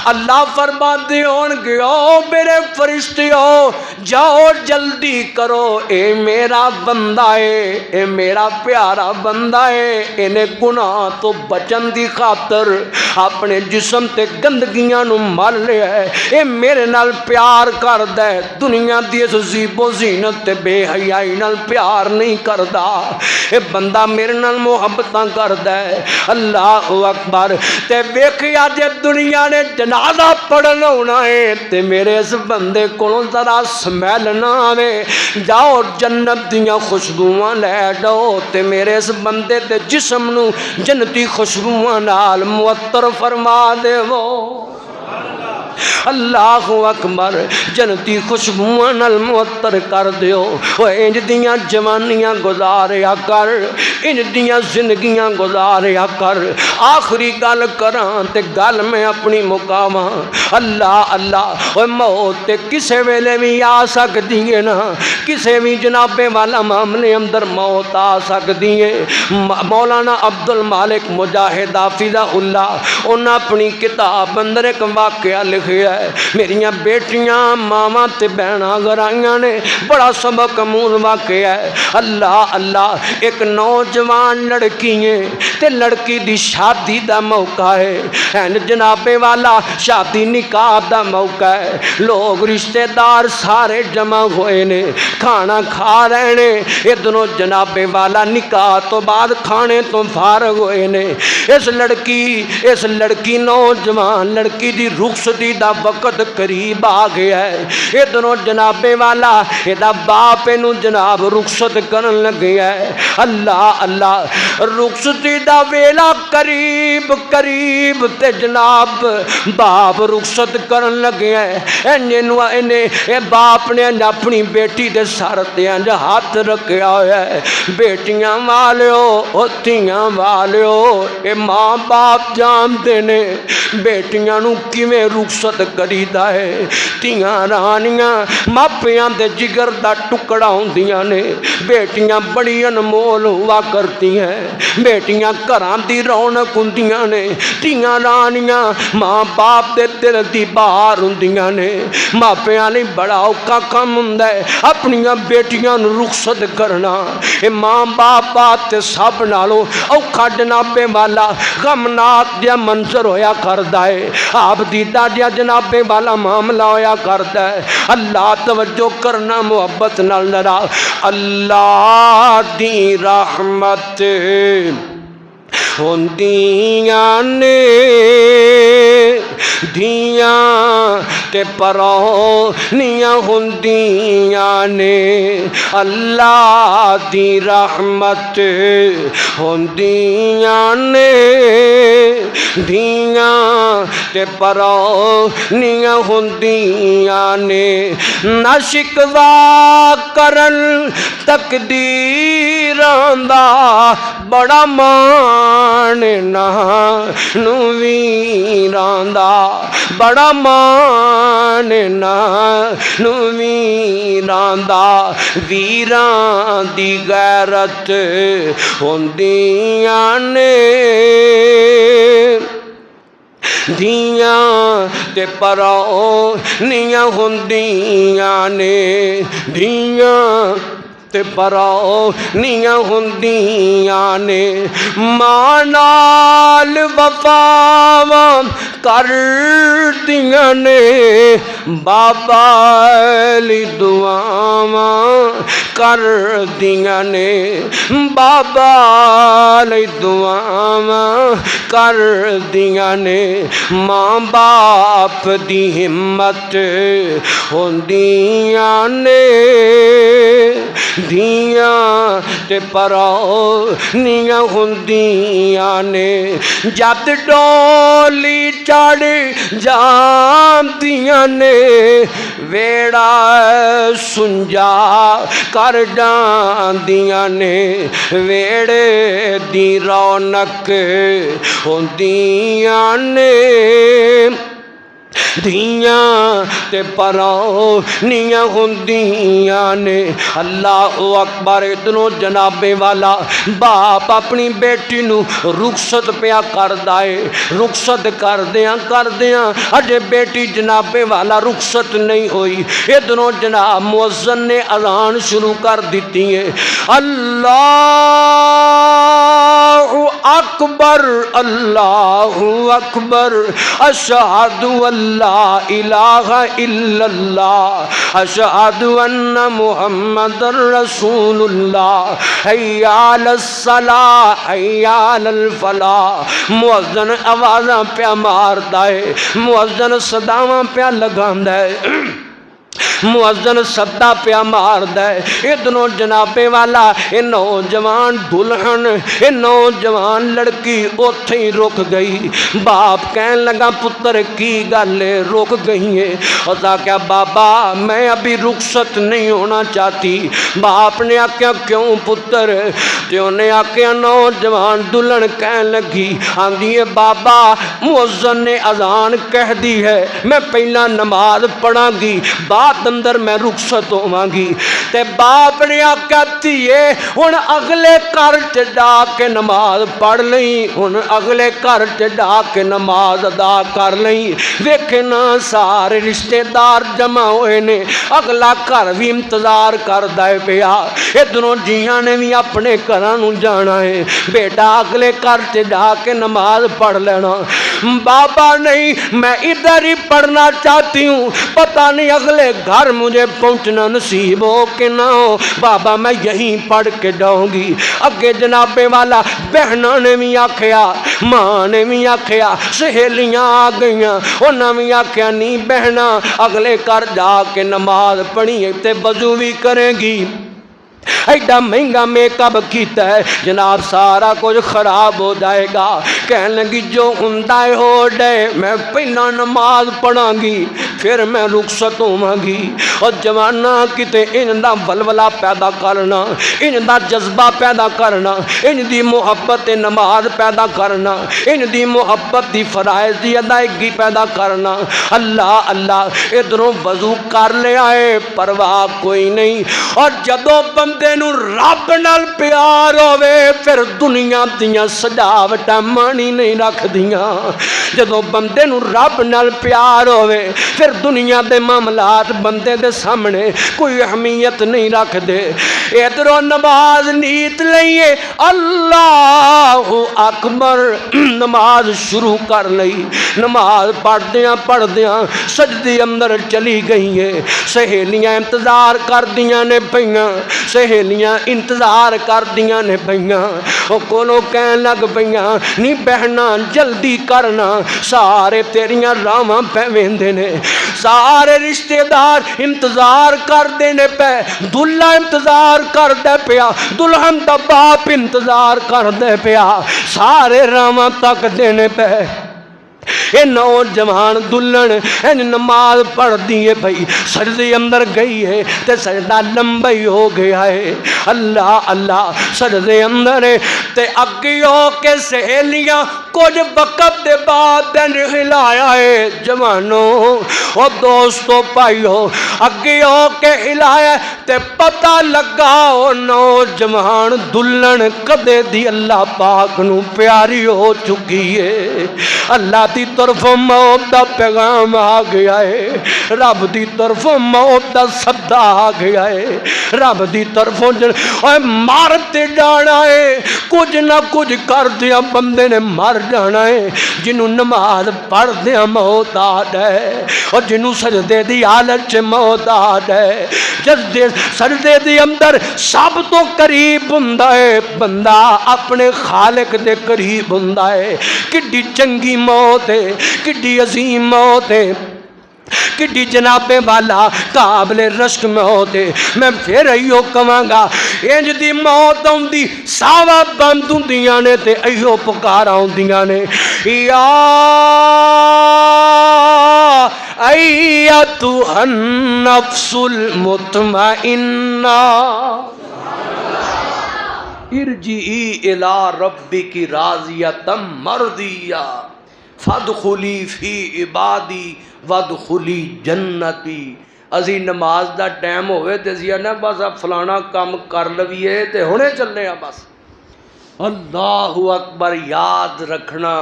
اللہ فرماتے ہون گے او میرے فرشتیوں جاؤ جلدی کرو اے میرا بندہ ہے اے میرا پیارا بندہ ہے انہیں گناہ تو بچن دی خاطر اپنے جسم تے گندگیاں نو مل لیا ہے اے میرے نال پیار کر دے دنیا دی اس زیب و زینت تے بے حیائی نال پیار نہیں کردا اے بندہ میرے نال محبتاں کر دے اللہ اکبر تے ویکھیا جے دنیا نے جنازہ پڑھن ہونا ہے تے میرے اس بندے کولوں ذرا سمیل نہ آوے، جاؤ جنت دیاں خوشبوواں لے جاؤ تے میرے اس بندے تے جسم نو جنتی خوشبوواں نال معطر فرما دیو۔ اللہ اکبر، جنتی خوشبوؤں نال معطر کر دیو۔ او انج دیاں جوانیاں گزاریا کر، انج دیاں زندگیاں گزاریا کر۔ آخری گل کراں تے گل میں اپنی مقاواں، اللہ اللہ، او موت تے کسے ویلے بھی آ سکدی ہے نا، کسے بھی جناب والا معاملے اندر موت آ سکدی ہے۔ مولانا عبد المالک مجاہد حافظہ اللہ انہاں اپنی کتاب اندر ایک واقعہ لکھیا ہے، میریاں بیٹیاں ماواں تے بہناں اگر آئیاں نے، بڑا سبق امور واقعہ ہے۔ اللہ اللہ، ایک نوجوان لڑکی ہے تے لڑکی دی شادی دا موقع ہے، جناب والا شادی نکاح دا موقع ہے، لوگ رشتہ دار سارے جمع ہوئے نے، کھانا کھا رہے نے، ادھروں جناب والا نکاح تو بعد کھانے تو فارغ ہوئے نے۔ اس لڑکی نوجوان لڑکی دی رخصتی دا وقت قریب آ گیا ہے، ادھروں جناب والا ادا باپ نو جناب رخصت کرن لگیا ہے۔ اللہ اللہ، رخصتی دا ویلا قریب قریب تے جناب باپ رخصت کرن لگیا ہے۔ باپ نے اپنی بیٹی دے سر تے انج ہاتھ رکھیا ہوا ہے، بیٹیاں والیو تھیاں والیو، اے ماں باپ جانتے نے بیٹیاں نو کیویں رخصت کریدا ہے۔ تھیاں رانیاں ماپیاں دے جگر دا ٹکڑا ہوندیاں نے، بیٹیاں بڑی انمول ہوا کرتی ہیں، بیٹیاں گھراں دی رونق ہوندیاں نے، تھیاں رانیاں ماں باپ دے دل دی بہار ہوندیاں نے۔ ماپیاں لئی بڑا اوکھا کم ہوندا ہے اپنیاں بیٹیاں نو رخصت کرنا، اے ماں باپ تے سب نالوں اوکھا جناب والا غمناک جا منظر ہویا کردا ہے، آپ دی دادیا جناب والا معاملہ ہویا کردا ہے۔ اللہ توجہ کرنا محبت نال ذرا، اللہ دی رحمت ہوندیاں نے دھیاں تے پرونیاں ہوندیاں نے، اللہ دی رحمت ہوندیاں نے دھیاں تے پرونیاں ہوندیاں نے، نہ شکوا کرن تقدیراں دا بڑا مان نہ نو ویراں دا بڑا مان نہ نو ویراں دا، ویراں دی غیرت ہوندیاں نے دھیاں تے پرونیاں ہوندیاں نے، دھیاں تے پرونیاں ہوندیاں نے، ماں نال وفاواں کردیاں نے، بابا لئی دعاواں کردیاں نے، بابا لئی دعاواں کردیاں نے، ماں باپ دی ہمت ہوندیاں نے دھیاں تے پرونیاں ہوندیاں نے، جد ڈولی چڑھ جاندیاں نے، ویڑا سنجا کر جاندیاں نے، ویڑے دی رونق ہوندیاں نے دھیاں تے پرونیاں ہوندیاں نے۔ اللہ اکبر، ادھروں جناب والا باپ اپنی بیٹی نو رخصت پیا کردا ہے، رخصت کردیاں اجے بیٹی جناب والا رخصت نہیں ہوئی، ادھروں جناب مؤذن نے اذان شروع کر دیتی ہے، اللہ اکبر اللہ اکبر اشہد اللہ الہ الا اللہ اشہد ان محمد رسول اللہ حی علی الصلاۃ حی علی الفلاح مؤذن آوازاں پیا ماردا ہے مؤذن صداواں پیا لگاندا ہے مؤذن صدا پیا ماردا ہے ادھروں جنابے والا اے نوجوان دلہن اے نوجوان لڑکی اوتھے ہی رک گئی باپ کہن لگا پتر کی گل رک گئی ہے اس کہا بابا میں ابھی رخصت نہیں ہونا چاہتی باپ نے آکھیا کیوں پتر تے انہیں آکھیا نوجوان دلہن کہن لگی آندی ہے بابا مؤذن نے اذان کہہ دی ہے میں پہلا نماز پڑھاں گی بعد اندر میں رخصت ہوواں گی تے باپ نے آکھیا تھیے ہن اگلے گھر تے جا کے نماز پڑھ لئی ہن اگلے گھر تے جا کے نماز ادا کر لئی ویکھنا سارے رشتے دار جمع ہوئے نے اگلا گھر بھی انتظار کردا ہے پیا ادھروں جیاں نے بھی اپنے گھراں نوں جانا ہے بیٹا اگلے گھر تے جا کے نماز پڑھ لینا بابا نہیں میں ادھر ہی پڑھنا چاہتی ہوں پتہ نہیں اگلے گھر مجھے پہنچنا نصیب ہو کہ نہ ہو بابا میں یہیں پڑھ کے جاؤں گی اگے جنابے والا بہنوں نے بھی آکھیا ماں نے بھی آکھیا سہیلیاں آ گئیاں انہاں بھی آکھیا نہیں بہنا اگلے گھر جا کے نماز پڑھی تے وضو بھی کرے گی ایڈا مہنگا میک اپ کیتا ہے جناب سارا کچھ خراب ہو جائے گا کہنے لگی جو ہوندا ہے ہو جائے میں پہلا نماز پڑھاں گی پھر میں رخصت ہوواں گی اور جواناں کتے ان دا ولولہ پیدا کرنا ان دا جذبہ پیدا کرنا ان دی محبت نماز پیدا کرنا ان دی محبت دی فرائض دی ادائیگی پیدا کرنا اللہ اللہ ادھروں وضو کر لے آئے پرواہ کوئی نہیں اور جدوں بندے نو رب نال پیار ہوے پھر دنیا دیاں سجاوٹاں مانی نہیں رکھ دیاں جدوں بندے نو رب نال پیار ہوے پھر دنیا دے معاملات بندے دے سامنے کوئی اہمیت نہیں رکھ دے ادھروں نماز نیت لئیے اللہ اکبر نماز شروع کر لئی نماز پڑھ دیاں سجدے اندر چلی گئی ہے سہیلیاں انتظار کر دیاں نے پئیاں سہیلیاں انتظار کر دیاں نے پئیاں او کولو کہن لگ پئیاں نہیں بہنا جلدی کرنا سارے تیریاں راواں پہ ویندے نے سارے رشتے دار انتظار کر دینے پہ دلہا انتظار کر دے پیا دلہن دا باپ انتظار کر دے پیا سارے راواں تک دینے پہ اے نوجوان دلہن این نماز پڑھ دیئے بھئی سجدے اندر گئی ہے تے سجدہ لمبی ہو گیا ہے اللہ اللہ سجدے اندر ہے تے اگیو کے سہیلیاں کچھ وقت دے بعد دن ہلایا ہے جوانوں اور دوستو پائیو اگیو کے ہلایا تے پتہ لگا او نوجوان دلہن کدے دی اللہ پاک نو پیاری ہو چکی ہے اللہ دی طرف موت دا پیغام آ گیا ہے رب دی طرف موت دا صدا آ گیا ہے رب دی طرف مارتے جانا ہے کچھ نہ کچھ کر دیا بندے نے مر جانا ہے جنہوں نماز پڑھ دیا موت آ جائے اور جنہوں سجدے دی حالت سے موت آ جائے سجدے دی اندر سب تو قریب ہوندا ہے بندہ اپنے خالق دے قریب ہوندا ہے کڈی چنگی موت ہے کڈی عظیم موت ہے کڈی جنابے والا قابل رشک موت ہے میں پھر ایو کہاں گا انج دی موت ہوندی ساوا بند ہوندیاں نے تے ایو پکارا ہوندیاں نے یا ایتھا النفس المطمئنہ ارجعی الی ربک راضیۃ مرضیہ فادخلی فی عبادی وادخلی جنتی ازی نماز دا ٹائم ہوئے تے زی نا بس اب فلانا کام کر لویے تے ہونے چلنے بس اللہ اکبر یاد رکھنا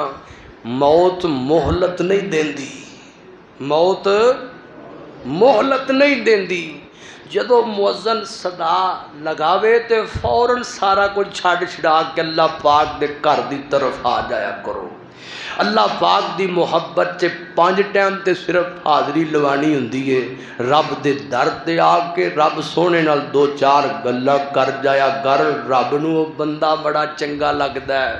موت مہلت نہیں دیندی موت مہلت نہیں دیندی جدو مؤذن صدا لگاوے تے فوراً سارا کچھ چھڈ چھڑا کے اللہ پاک دے گھر دی طرف آ جایا کرو۔ اللہ پاک دی محبت چ 5 ٹائم تے صرف حاضری لوانی ہوندی ہے، رب دے در تے آ کے رب سونے نال 2-4 گلاں کر جایا کر، رب نو او بندہ بڑا چنگا لگدا ہے،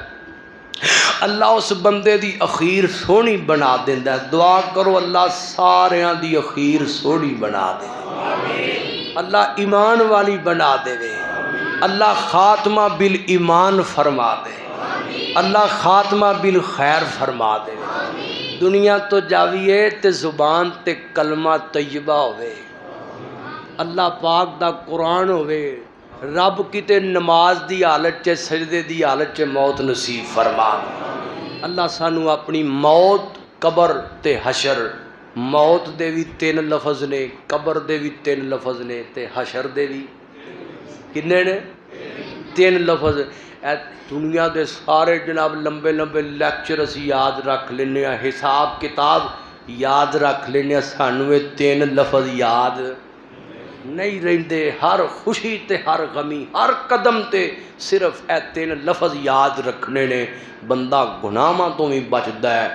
اللہ اس بندے دی اخیر سونی بنا دیندا ہے۔ دعا کرو اللہ ساریاں دی اخیر سونی بنا دے، اللہ ایمان والی بنا دے، اللہ خاتمہ بالایمان فرما دے، اللہ خاتمہ بالخیر فرما دے، دنیا تو جاویے تے زبان تے کلمہ طیبہ ہوئے، اللہ پاک دا قرآن ہوئے، رب کتے نماز دی حالت چے سجدے دی حالت چے موت نصیب فرما دے۔ اللہ سانو اپنی موت، قبر تے حشر، موت دے بھی 3 لفظ نے، قبر دے بھی 3 لفظ نے تے حشر دے بھی کنے نے 3 لفظ۔ اے دنیا دے سارے جناب لمبے لمبے لیکچر اسی یاد رکھ لینے، حساب کتاب یاد رکھ لینے، سانو 3 لفظ یاد نہیں رہندے۔ ہر خوشی تے ہر غمی، ہر قدم تے صرف اے 3 لفظ یاد رکھنے نے، بندہ گناہاں تو بھی بچدا ہے،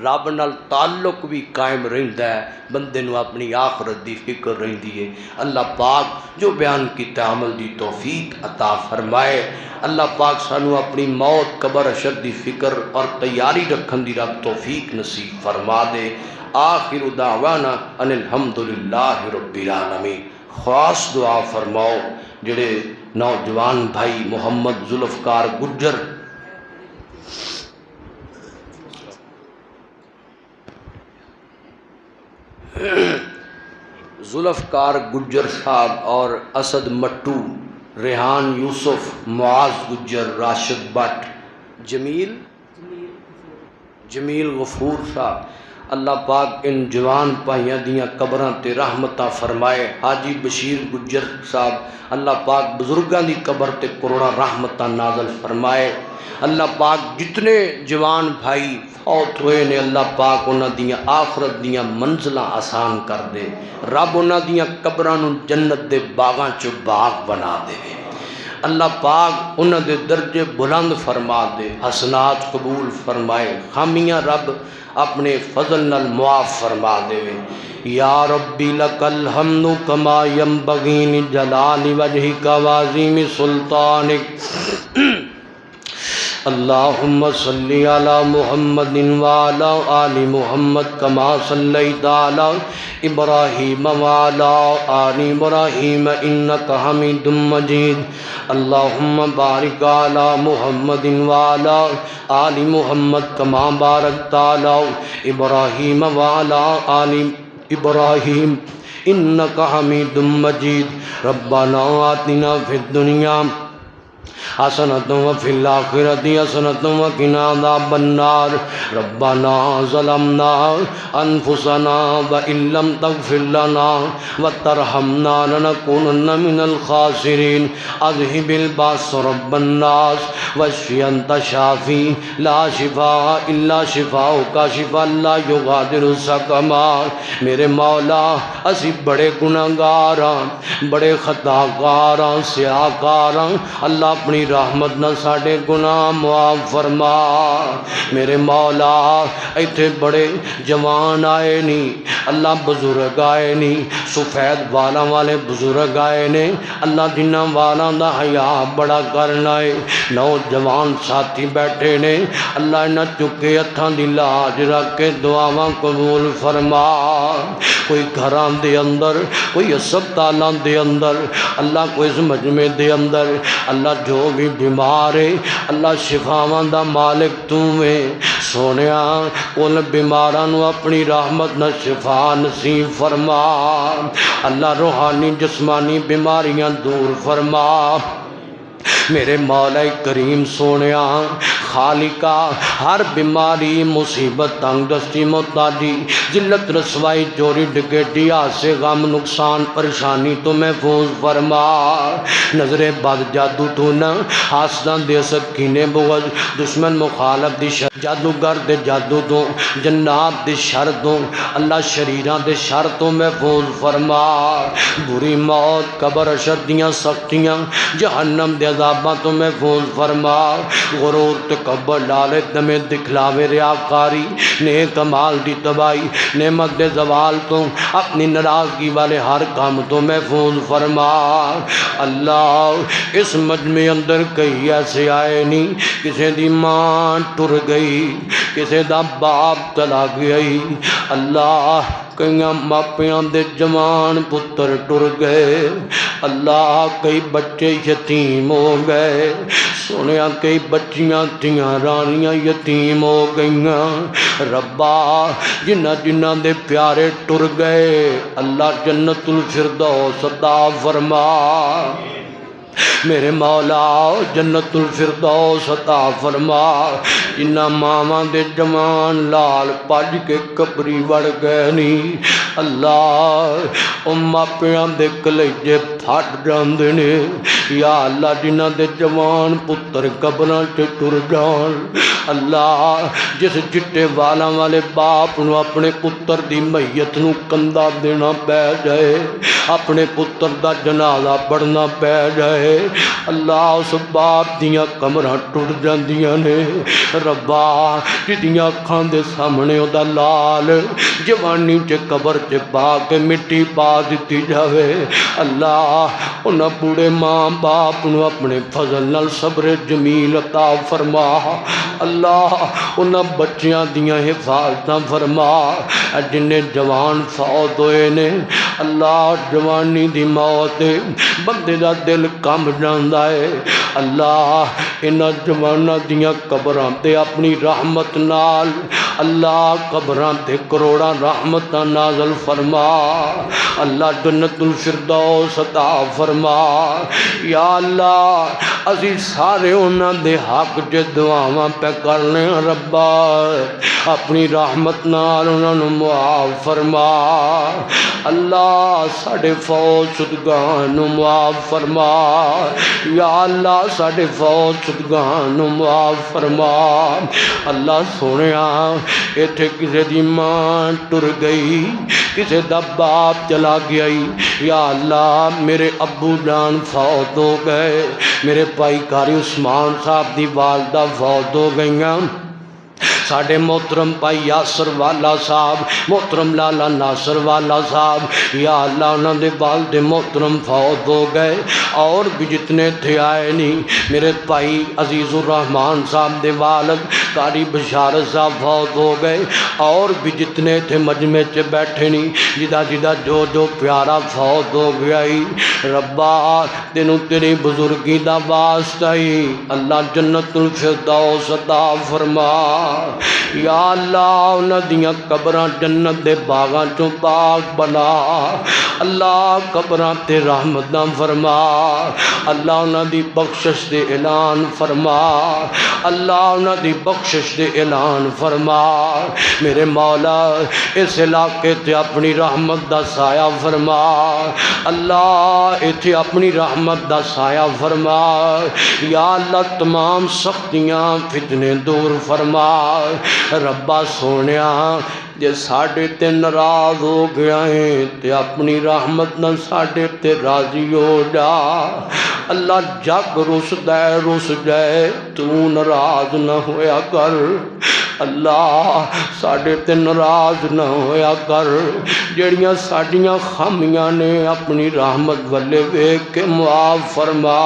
رب نال تعلق بھی قائم رہندا ہے، بندے نو اپنی آخرت دی فکر رہندی ہے۔ اللہ پاک جو بیان کیتا عمل دی توفیق عطا فرمائے۔ اللہ پاک سانو اپنی موت، قبر، حشر دی فکر اور تیاری رکھن دی رب توفیق نصیب فرما دے۔ آخر دعوانا ان الحمدللہ رب العالمین۔ خاص دعا فرماؤ جڑے نوجوان بھائی محمد ذوالفقار گجر ذوالفقار گجر صاحب اور اسد مٹو، ریحان یوسف، معاذ گجر، راشد بٹ، جمیل غفور صاحب، اللہ پاک ان جوان پائیاں دیاں قبراں تے رحمتاں فرمائے۔ حاجی بشیر گجر صاحب، اللہ پاک بزرگاں دی قبر تے کروڑاں رحمتاں نازل فرمائے۔ اللہ پاک جتنے جوان بھائی فوت ہوئے نے، اللہ پاک انہاں دیاں آخرت دیاں منزلاں آسان کر دے، رب انہاں دیاں قبراں نو جنت دے باغاں چو باغ بنا دے، اللہ پاک انہاں دے درجے بلند فرما دے، حسنات قبول فرمائے، خامیاں رب اپنے فضل نال معاف فرما دے۔ یا ربی لک الحمد کما ینبغی لجلال وجہک وعظیم سلطانک۔ اللہم صلی علی محمد وعلی آل محمد کما صلیت علی ابراہیم وعلی آل ابراہیم انکا حمید مجید۔ اللہم بارک علی محمد وعلی آل محمد کما بارکت علی ابراہیم وعلی آل ابراہیم انکا حمید مجید۔ ربنا آتنا فی الدنیا حسنۃ وفی الآخرۃ حسنۃ وقنا عذاب النار۔ ربنا ظلمنا انفسنا وان لم تغفر لنا وترحمنا لنکونن من الخاسرین۔ اذهب الباس رب الناس واشف انت شافی لا شفاء الا شفاؤک شفاء لا یغادر سقما۔ میرے مولا اسی بڑے گناہگار ہاں، بڑے خطا کار ہاں، سیاہ کار ہاں، اللہ اپنی رحمت نہ ساڑے گناہ معاف فرما۔ میرے مولا ایتھے بڑے جوان آئے نہیں، اللہ بزرگ آئے نہیں، سفید والا والے بزرگ آئے نے، اللہ جنہ والا دا حیا بڑا کرنا ہے، نوجوان ساتھی بیٹھے نے، اللہ نہ چکے ہتھاں دی لاج رکھ کے دعاواں قبول فرما۔ کوئی گھراں دے اندر، کوئی ہسپتالاں دے اندر، اللہ کوئی اس مجمع دے اندر، اللہ جو بھی بیمار ہے، اللہ شفاواں دا مالک تو ہے، سونیا کل بیماراں نو اپنی رحمت نہ شفا نصیب فرما، اللہ روحانی جسمانی بیماریاں دور فرما۔ میرے مولا کریم سونیا خالقا ہر بیماری مصیبت تنگ دستی محتاجی ذلت رسوائی چوری ڈکیٹی حادثے غم نقصان پریشانی تو محفوظ فرما نظر بد جادو تو نہ حاسداں دے سکینے بغض دشمن مخالف دی شر جادوگر دے جادو تو جنات دے شر تو اللہ شریراں دے شر تو محفوظ فرما بری موت قبر اشر دیاں سختیاں جہنم دے عذاباں تو محفوظ فرما غرور تکبر لالچ دمے دکھلاوے ریاکاری نیک کمال دی تباہی نعمت دے زوال تو اپنی ناراضگی والے ہر کام تو محفوظ فرما اللہ اس مجمع اندر کئی ایسے آئے نہیں کسے دی ماں ٹر گئی کسے دا باپ چلا گئی اللہ کئیاں ماپیاں دے جوان پتر ٹر گئے اللہ کئی بچے یتیم ہو گئے سنیا کئی بچیاں تیاں رانیاں یتیم ہو گئیاں ربا جنہ جنہ دے پیارے ٹر گئے اللہ جنت الفردوس عطا فرما میرے مولا جنت الفردوس عطا فرما جنہ ماما دے جوان لال پج کے قبری وڑ گئے نہیں اللہ ماپیاں دے کلیجے پھٹ جاندے نے یا اللہ جنہ دے جوان پتر قبراں چ ٹر جان اللہ جس چٹے والاں والے باپ نو اپنے پتر دی میت نو کندھا دینا پے جائے اپنے پتر دا جنازہ پڑھنا پے جائے اللہ اس باپ دیاں کمراں ٹر جاندیاں نے ربا جدیاں اکھاں دے سامنے او دا لال جوانی چ قبر چ پا کے مٹی پا دتی جاوے اللہ انہاں بوڑھے ماں باپ نو اپنے فضل نال صبر جمیل عطا فرما اللہ انہاں بچیاں دیاں حفاظتاں فرما جنہیں جوان فوت ہوئے نے اللہ جوانی دی موت بندے دا دل کم جاندا ہے اللہ انہاں جواناں دیاں قبراں تے اپنی رحمت نال اللہ قبراں تے کروڑاں رحمتاں نازل فرما اللہ جنت الفردوس عطا فرما یا اللہ اسی سارے انہاں دے حق چ دعاواں پہ کرنے ربا اپنی رحمت نال انہاں نوں معاف فرما اللہ ساڈے فوت شدگاں نوں معاف فرما یا اللہ ساڈے فوت شدگاں نوں معاف فرما اللہ سونیا ایتھے کسے دی ماں ٹر گئی کسے دا باپ چلا گیا یا اللہ میرے ابو جان فوت ہو گئے میرے بھائی قاری عثمان صاحب دی والدہ فوت ہو گئیاں ساڑھے محترم بھائی یاسر والا صاحب محترم لالا ناصر والا صاحب یا اللہ انہوں نے والد محترم فوت ہو گئے اور بھی جتنے تھے آئے نہیں میرے بھائی عزیز الرحمان صاحب دے والد قاری بشارت صاحب فوت ہو گئے اور بھی جتنے تھے مجمع چ بیٹھے نہیں جدا جدا جو پیارا فوت ہو گیا ربا تینوں تیری بزرگی دا واسطہ اللہ جنت الفردوس عطا فرما یا اللہ انہاں دیاں قبراں جنت دے باغاں چوں باغ بنا اللہ قبراں تے رحمتاں فرما اللہ انہاں دی بخشش دے اعلان فرما اللہ انہاں دی بخشش دے اعلان فرما میرے مولا اس علاقے تے اپنی رحمت دا سایہ فرما اللہ ایتھے اپنی رحمت دا سایہ فرما یا اللہ تمام سختیاں فتنے دور فرما ربا سونیا جے ساڑھے تے ناراض ہو گیا ہے تے اپنی رحمت نہ ساڑھے تے راضی ہو جا اللہ جگ رس جائے تو ناراض نہ ہویا کر اللہ ساڑھے تے ناراض نہ ہویا کر جڑیاں ساڑیاں خامیاں نے اپنی رحمت والے ویکھ کے معاف فرما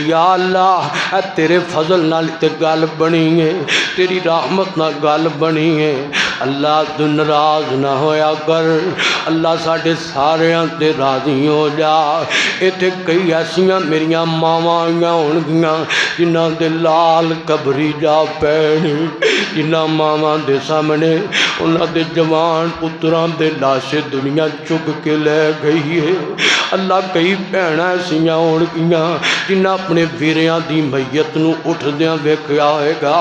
یا اللہ تیرے فضل نال تے گل بنی ہے تیری رحمت نال گل بنی ہے اللہ تو ناراض نہ ہویا کر اللہ ساڑھے ساریاں تے راضی ہو جا ایتھے کئی ایسیاں میریاں ماواں آئیاں ہونگیاں جنہاں دے لال قبری جا پینے جنہاں ماواں دے سامنے انہاں دے جوان پتراں دے لاشے دنیا چک کے لے گئی ہے اللہ کئی بھੈਣਾਂ ایسیاں ہونگیاں جنہاں اپنے ویریاں دی میت نو اٹھدیاں ویکھیا ہوئے گا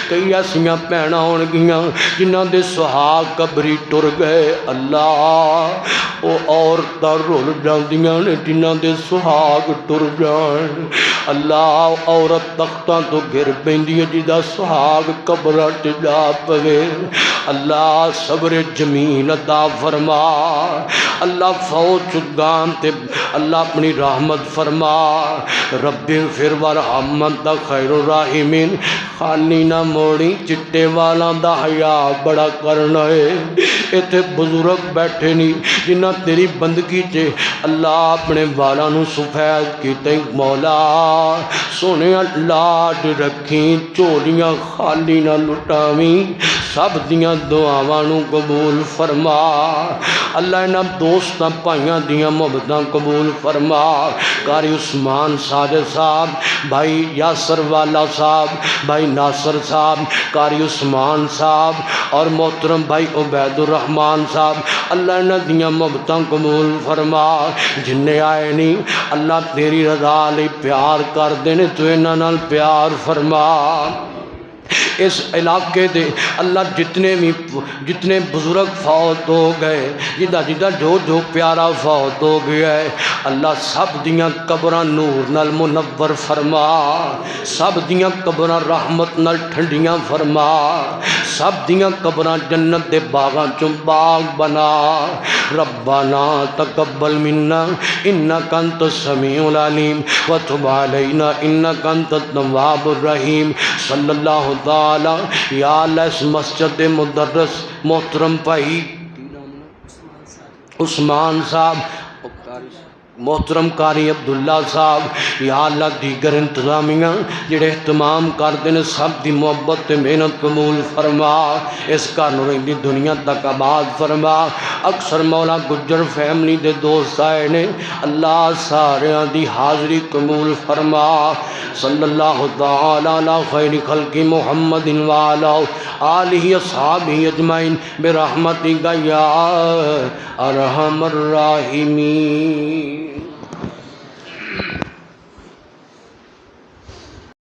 کئی ایسیاں بھੈਣਾں ہونگیاں جنہاں دے سہاگ قبری ٹر گئے اللہ او عورتاں رول جاندیاں نے جنہاں دے سہاگ ٹر جان اللہ عورت تختاں تو گر پیندی ہے جدا سہاگ قبراں تے جا پوے اللہ صبر جمیل عطا فرما اللہ فوت چگان تے اللہ اپنی رحمت فرما رب اغفر وارحم انت خیر الراحمین خالی نہ موڑی چٹے والا دا حیا بڑا کرنا ہے ایتھے بزرگ بیٹھے نہیں جنہ تیری بندگی چے اللہ اپنے والا نو سفید کیتے مولا سونے لاڈ رکھیں چولیاں خالی نہ لٹاویں سب دیاں دعاواں نو قبول فرما اللہ انہاں دوستاں پائیاں دیاں محبتاں قبول فرما قاری عثمان ساجد صاحب بھائی یاسر والا صاحب بھائی ناصر صاحب قاری عثمان صاحب اور محترم بھائی عبید الرحمن صاحب اللہ انہاں دیاں محبتاں قبول فرما جنہیں آئے نہیں اللہ تیری رضا لئی پیار کر دینے تو انہاں نال پیار فرما اس علاقے دے اللہ جتنے بزرگ فوت ہو گئے جدہ جو پیارا فوت ہو گیا ہے اللہ سب دیاں قبراں نور نال منور فرما سب دیاں قبراں رحمت نال ٹھنڈیاں فرما سب دیاں قبراں جنت دے باغاں چوں باغ بنا ربنا تقبل منا انک انت السمیع العلیم وتب علینا انک انت التواب الرحیم صلی اللہ تعالی یا اللہ اس مسجد مدرس محترم بھائی عثمان صاحب محترم قاری عبداللہ صاحب یا اللہ دیگر انتظامیہ جڑے اہتمام کردے نے سب دی محبت تے محنت قبول فرما اس کا نورین دی دنیا تک آباد فرما اکثر مولا گجر فیملی دے دوست آئے نے اللہ سارے دی حاضری قبول فرما صلی اللہ تعالی علی خیر خلق محمد وعلا آلہ اصحابہ اجمعین برحمتک یا ارحم الراحمین.